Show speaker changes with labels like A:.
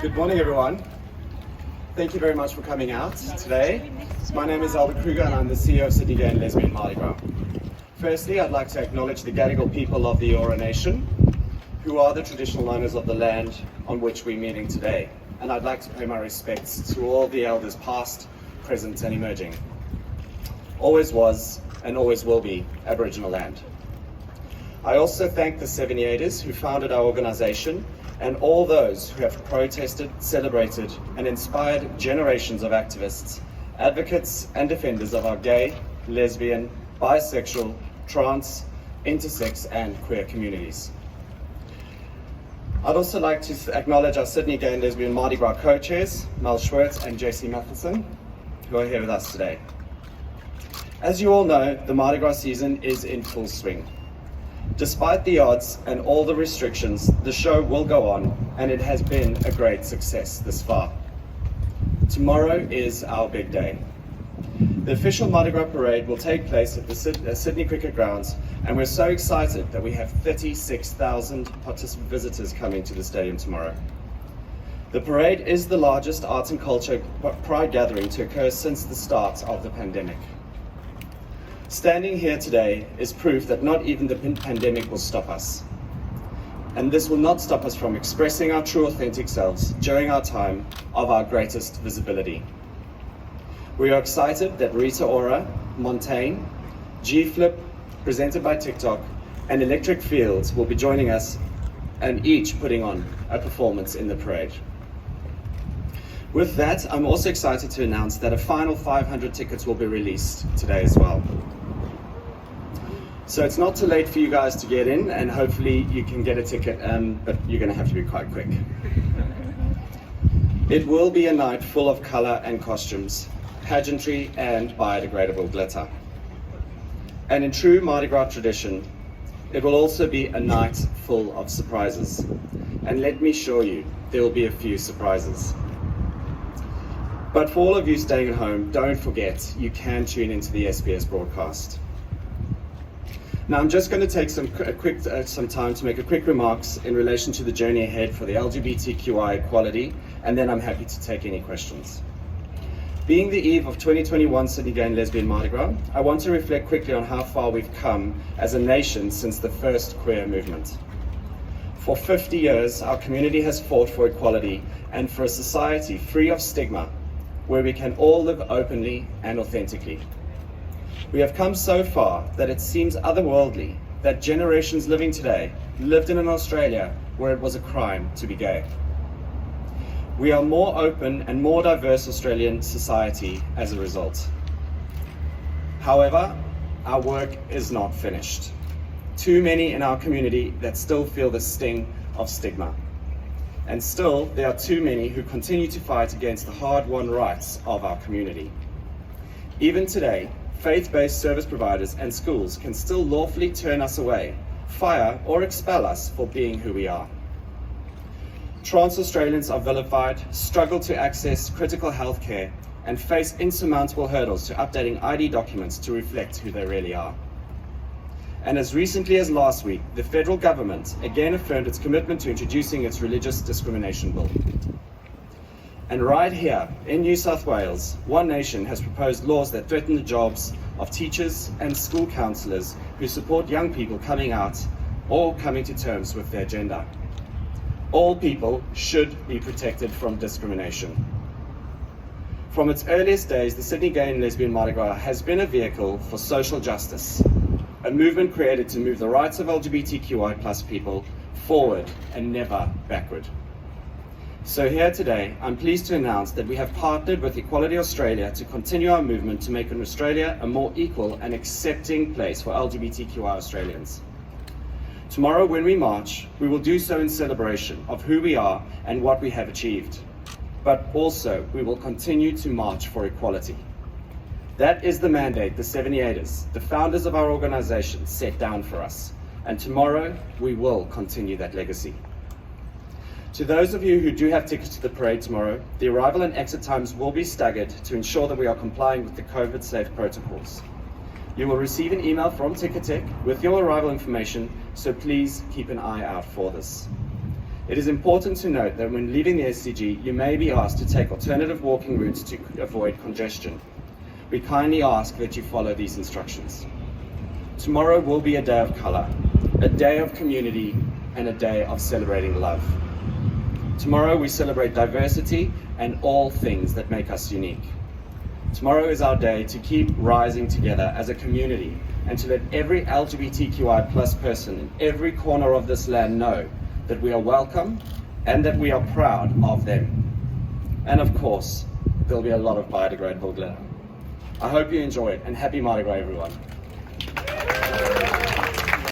A: Good morning, everyone. Thank you very much for coming out today. My name is Kruger and I'm the CEO of Sydney Gay and Lesbian Mardi Gras. Firstly, I'd like to acknowledge the Gadigal people of the Eora Nation, who are the traditional owners of the land on which we're meeting today. And I'd like to pay my respects to all the elders past, present and emerging. Always was and always will be Aboriginal land. I also thank the 78ers who founded our organisation and all those who have protested, celebrated and inspired generations of activists, advocates and defenders of our gay, lesbian, bisexual, trans, intersex and queer communities. I'd also like to acknowledge our Sydney Gay and Lesbian Mardi Gras co-chairs, Mel Schwertz and JC Matheson, who are here with us today. As you all know, the Mardi Gras season is in full swing. Despite the odds and all the restrictions, the show will go on, and it has been a great success this far. Tomorrow is our big day. The official Mardi Gras parade will take place at the Sydney Cricket Grounds, and we're so excited that we have 36,000 participant visitors coming to the stadium tomorrow. The parade is the largest arts and culture pride gathering to occur since the start of the pandemic. Standing here today is proof that not even the pandemic will stop us. And this will not stop us from expressing our true authentic selves during our time of our greatest visibility. We are excited that Rita Ora, Montaigne, G-Flip, presented by TikTok, and Electric Fields will be joining us and each putting on a performance in the parade. With that, I'm also excited to announce that a final 500 tickets will be released today as well. So it's not too late for you guys to get in, and hopefully you can get a ticket, but you're going to have to be quite quick. It will be a night full of colour and costumes, pageantry and biodegradable glitter. And in true Mardi Gras tradition, it will also be a night full of surprises. And let me assure you, there will be a few surprises. But for all of you staying at home, don't forget, you can tune into the SBS broadcast. Now I'm just going to take some time to make a quick remarks in relation to the journey ahead for the LGBTQI equality, and then I'm happy to take any questions. Being the eve of 2021 Sydney Gay and Lesbian Mardi Gras, I want to reflect quickly on how far we've come as a nation since the first queer movement. For 50 years, our community has fought for equality and for a society free of stigma, where we can all live openly and authentically. We have come so far that it seems otherworldly that generations living today lived in an Australia where it was a crime to be gay. We are more open and more diverse Australian society as a result. However, our work is not finished. Too many in our community that still feel the sting of stigma. And still, there are too many who continue to fight against the hard-won rights of our community. Even today, faith-based service providers and schools can still lawfully turn us away, fire or expel us for being who we are. Trans Australians are vilified, struggle to access critical health care, and face insurmountable hurdles to updating ID documents to reflect who they really are. And as recently as last week, the federal government again affirmed its commitment to introducing its religious discrimination bill. And right here in New South Wales, One Nation has proposed laws that threaten the jobs of teachers and school counsellors who support young people coming out or coming to terms with their gender. All people should be protected from discrimination. From its earliest days, the Sydney Gay and Lesbian Mardi Gras has been a vehicle for social justice, a movement created to move the rights of LGBTQI+ people forward and never backward. So here today, I'm pleased to announce that we have partnered with Equality Australia to continue our movement to make Australia a more equal and accepting place for LGBTQI Australians. Tomorrow when we march, we will do so in celebration of who we are and what we have achieved. But also, we will continue to march for equality. That is the mandate the 78ers, the founders of our organisation, set down for us. And tomorrow, we will continue that legacy. To those of you who do have tickets to the parade tomorrow, the arrival and exit times will be staggered to ensure that we are complying with the COVID-safe protocols. You will receive an email from Ticketek with your arrival information, so please keep an eye out for this. It is important to note that when leaving the SCG, you may be asked to take alternative walking routes to avoid congestion. We kindly ask that you follow these instructions. Tomorrow will be a day of colour, a day of community, and a day of celebrating love. Tomorrow we celebrate diversity and all things that make us unique. Tomorrow is our day to keep rising together as a community and to let every LGBTQI+ person in every corner of this land know that we are welcome and that we are proud of them. And of course, there'll be a lot of biodegradable glitter. I hope you enjoy it, and happy Mardi Gras, everyone.